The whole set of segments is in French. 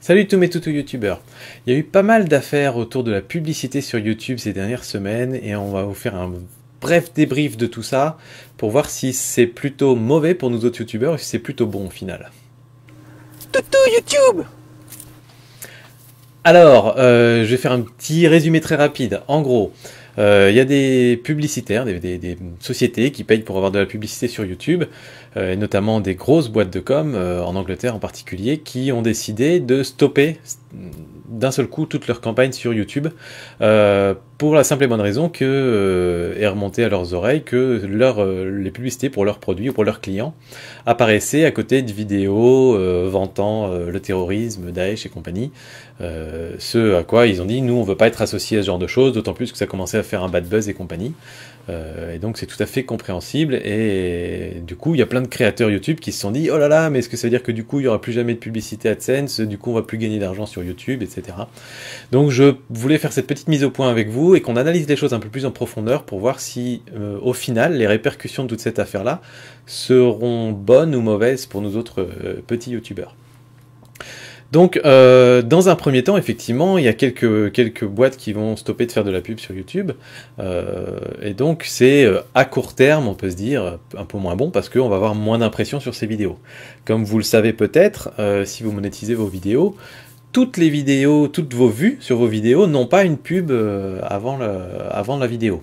Salut tous mes toutous youtubeurs. Il y a eu pas mal d'affaires autour de la publicité sur YouTube ces dernières semaines et on va vous faire un bref débrief de tout ça pour voir si c'est plutôt mauvais pour nous autres youtubeurs ou si c'est plutôt bon au final. Toutou YouTube. Alors, je vais faire un petit résumé très rapide. En gros, il y a des publicitaires, des sociétés qui payent pour avoir de la publicité sur YouTube, et notamment des grosses boîtes de com, en Angleterre en particulier, qui ont décidé de stopper d'un seul coup toute leur campagne sur YouTube, pour la simple et bonne raison que est remonté à leurs oreilles que les publicités pour leurs produits ou pour leurs clients apparaissaient à côté de vidéos vantant le terrorisme, Daesh et compagnie, ce à quoi ils ont dit nous on veut pas être associés à ce genre de choses, d'autant plus que ça commençait à faire un bad buzz et compagnie, et donc c'est tout à fait compréhensible. Et du coup il y a plein de créateurs YouTube qui se sont dit oh là là, mais est-ce que ça veut dire que du coup il y aura plus jamais de publicité AdSense, du coup on va plus gagner d'argent sur YouTube, etc. Donc je voulais faire cette petite mise au point avec vous et qu'on analyse les choses un peu plus en profondeur pour voir si au final les répercussions de toute cette affaire là seront bonnes ou mauvaises pour nous autres petits youtubeurs. Donc, dans un premier temps, effectivement, il y a quelques boîtes qui vont stopper de faire de la pub sur YouTube, et donc c'est à court terme, on peut se dire, un peu moins bon parce qu'on va avoir moins d'impressions sur ces vidéos. Comme vous le savez peut-être, si vous monétisez vos vidéos, toutes les vidéos, toutes vos vues sur vos vidéos n'ont pas une pub avant la vidéo.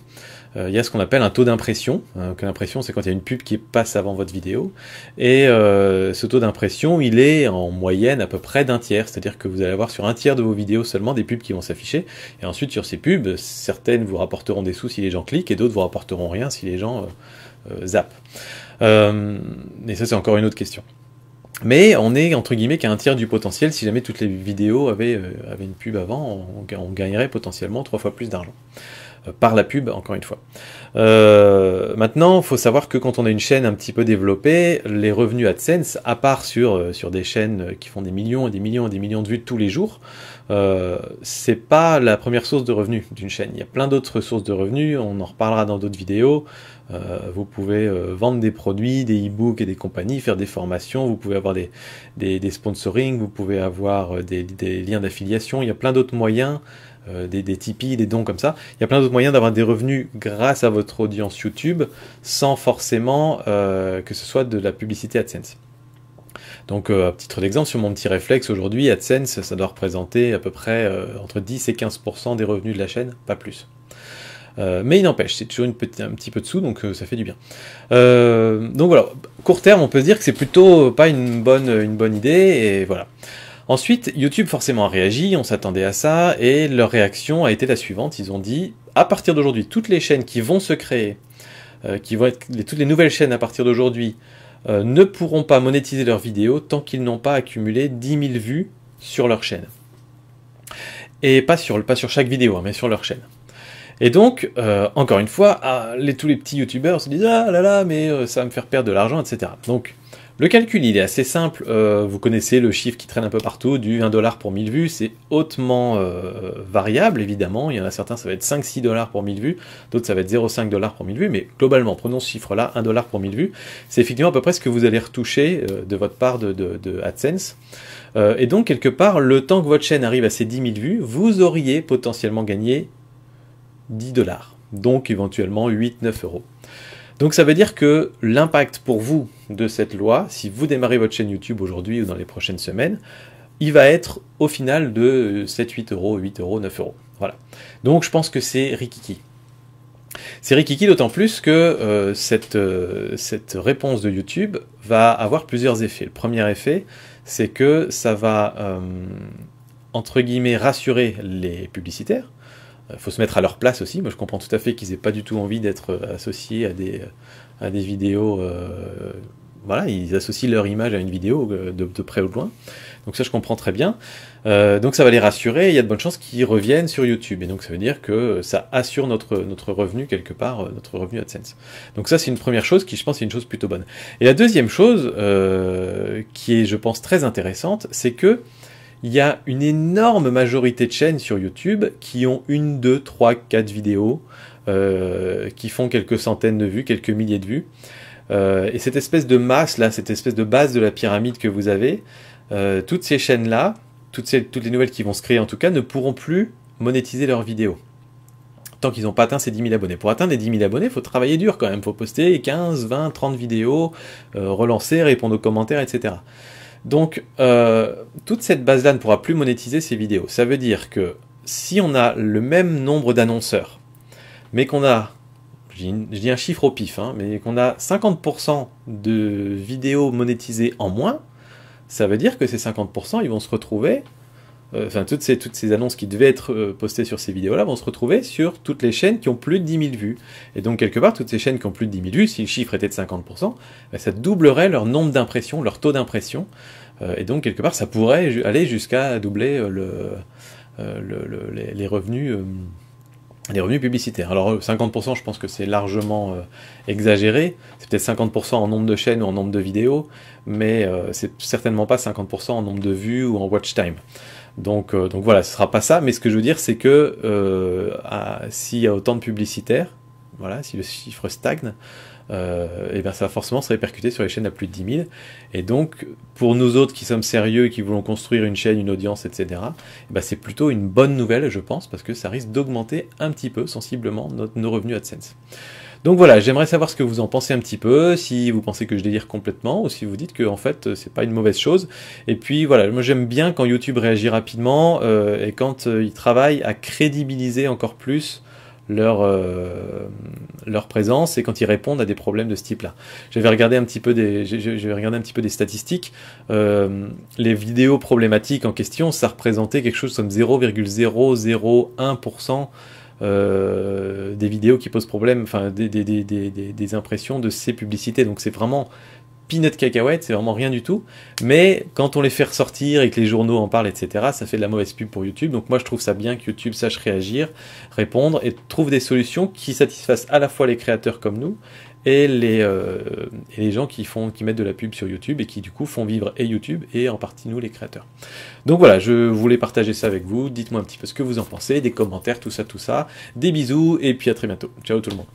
Il y a ce qu'on appelle un taux d'impression. L'impression, c'est quand il y a une pub qui passe avant votre vidéo. Et ce taux d'impression, il est en moyenne à peu près d'un tiers. C'est-à-dire que vous allez avoir sur un tiers de vos vidéos seulement des pubs qui vont s'afficher. Et ensuite, sur ces pubs, certaines vous rapporteront des sous si les gens cliquent, et d'autres vous rapporteront rien si les gens zappent. Et ça, c'est encore une autre question. Mais on est, entre guillemets, qu'à un tiers du potentiel. Si jamais toutes les vidéos avaient une pub avant, on gagnerait potentiellement 3 fois plus d'argent. Par la pub, encore une fois. Maintenant, il faut savoir que quand on a une chaîne un petit peu développée, les revenus AdSense, à part sur des chaînes qui font des millions et des millions et des millions de vues tous les jours, c'est pas la première source de revenus d'une chaîne. Il y a plein d'autres sources de revenus, on en reparlera dans d'autres vidéos. Vous pouvez vendre des produits, des e-books et des compagnies, faire des formations, vous pouvez avoir des sponsoring, vous pouvez avoir des liens d'affiliation, il y a plein d'autres moyens, des Tipeee, des dons comme ça. Il y a plein d'autres moyens d'avoir des revenus grâce à votre audience YouTube, sans forcément que ce soit de la publicité AdSense. Donc, à titre d'exemple, sur mon petit réflexe, aujourd'hui, AdSense, ça doit représenter à peu près entre 10 et 15% des revenus de la chaîne, pas plus. Mais il n'empêche, c'est toujours un petit peu de sous, donc ça fait du bien. Donc voilà, court terme, on peut se dire que c'est plutôt pas une bonne idée, et voilà. Ensuite, YouTube forcément a réagi, on s'attendait à ça, et leur réaction a été la suivante. Ils ont dit, à partir d'aujourd'hui, toutes les chaînes qui vont se créer, qui vont être toutes les nouvelles chaînes à partir d'aujourd'hui, ne pourront pas monétiser leurs vidéos tant qu'ils n'ont pas accumulé 10 000 vues sur leur chaîne. Et pas sur chaque vidéo, hein, mais sur leur chaîne. Et donc, encore une fois, tous les petits youtubeurs se disent « Ah là là, mais ça va me faire perdre de l'argent, etc. » Donc, le calcul, il est assez simple. Vous connaissez le chiffre qui traîne un peu partout, du 1$ pour 1000 vues. C'est hautement variable, évidemment. Il y en a certains, ça va être 5-6$ pour 1000 vues. D'autres, ça va être 0,5$ pour 1000 vues. Mais globalement, prenons ce chiffre-là, 1$ pour 1000 vues. C'est effectivement à peu près ce que vous allez retoucher de votre part de AdSense. Et donc, quelque part, le temps que votre chaîne arrive à ces 10 000 vues, vous auriez potentiellement gagné 10$, donc éventuellement 8-9€. Donc ça veut dire que l'impact pour vous de cette loi, si vous démarrez votre chaîne YouTube aujourd'hui ou dans les prochaines semaines, il va être au final de 7-8€, 8€, 9€. Voilà. Donc je pense que c'est rikiki. C'est rikiki d'autant plus que cette réponse de YouTube va avoir plusieurs effets. Le premier effet, c'est que ça va, entre guillemets, rassurer les publicitaires. Il faut se mettre à leur place aussi. Moi, je comprends tout à fait qu'ils n'aient pas du tout envie d'être associés à des vidéos. Voilà, ils associent leur image à une vidéo de près ou de loin. Donc ça, je comprends très bien. Donc ça va les rassurer. Il y a de bonnes chances qu'ils reviennent sur YouTube. Et donc ça veut dire que ça assure notre revenu quelque part, notre revenu AdSense. Donc ça, c'est une première chose qui, je pense, est une chose plutôt bonne. Et la deuxième chose, qui est, je pense, très intéressante, c'est que il y a une énorme majorité de chaînes sur YouTube qui ont 1, 2, 3, 4 vidéos, qui font quelques centaines de vues, quelques milliers de vues. Et cette espèce de masse là, cette espèce de base de la pyramide que vous avez, toutes ces chaînes là, toutes les nouvelles qui vont se créer en tout cas, ne pourront plus monétiser leurs vidéos. Tant qu'ils n'ont pas atteint ces 10 000 abonnés. Pour atteindre les 10 000 abonnés, il faut travailler dur quand même. Il faut poster 15, 20, 30 vidéos, relancer, répondre aux commentaires, etc. Donc, toute cette base-là ne pourra plus monétiser ces vidéos. Ça veut dire que si on a le même nombre d'annonceurs, mais qu'on a, je dis un chiffre au pif, hein, mais qu'on a 50% de vidéos monétisées en moins, ça veut dire que ces 50%, ils vont se retrouver, enfin toutes ces annonces qui devaient être postées sur ces vidéos-là vont se retrouver sur toutes les chaînes qui ont plus de 10 000 vues. Et donc quelque part, toutes ces chaînes qui ont plus de 10 000 vues, si le chiffre était de 50%, ben, ça doublerait leur nombre d'impressions, leur taux d'impression. Et donc quelque part, ça pourrait aller jusqu'à doubler les revenus publicitaires. Alors 50%, je pense que c'est largement exagéré. C'est peut-être 50% en nombre de chaînes ou en nombre de vidéos, mais c'est certainement pas 50% en nombre de vues ou en watch time. Donc voilà, ce sera pas ça. Mais ce que je veux dire, c'est que s'il y a autant de publicitaires, voilà, si le chiffre stagne, et bien ça va forcément se répercuter sur les chaînes à plus de 10 000. Et donc, pour nous autres qui sommes sérieux et qui voulons construire une chaîne, une audience, etc., ben c'est plutôt une bonne nouvelle, je pense, parce que ça risque d'augmenter un petit peu, sensiblement, nos revenus AdSense. Donc voilà, j'aimerais savoir ce que vous en pensez un petit peu, si vous pensez que je délire complètement, ou si vous dites que en fait c'est pas une mauvaise chose. Et puis voilà, moi j'aime bien quand YouTube réagit rapidement, et quand il travaille à crédibiliser encore plus leur présence et quand ils répondent à des problèmes de ce type-là. J'avais regardé un petit peu des statistiques. Les vidéos problématiques en question, ça représentait quelque chose comme 0,001% des vidéos qui posent problème, enfin des impressions de ces publicités. Donc c'est vraiment peanut cacahuète, c'est vraiment rien du tout, mais quand on les fait ressortir et que les journaux en parlent, etc., ça fait de la mauvaise pub pour YouTube. Donc moi je trouve ça bien que YouTube sache réagir, répondre et trouve des solutions qui satisfassent à la fois les créateurs comme nous et les gens qui mettent de la pub sur YouTube et qui du coup font vivre et YouTube et en partie nous les créateurs. Donc voilà, je voulais partager ça avec vous, dites-moi un petit peu ce que vous en pensez, des commentaires, tout ça, des bisous et puis à très bientôt. Ciao tout le monde.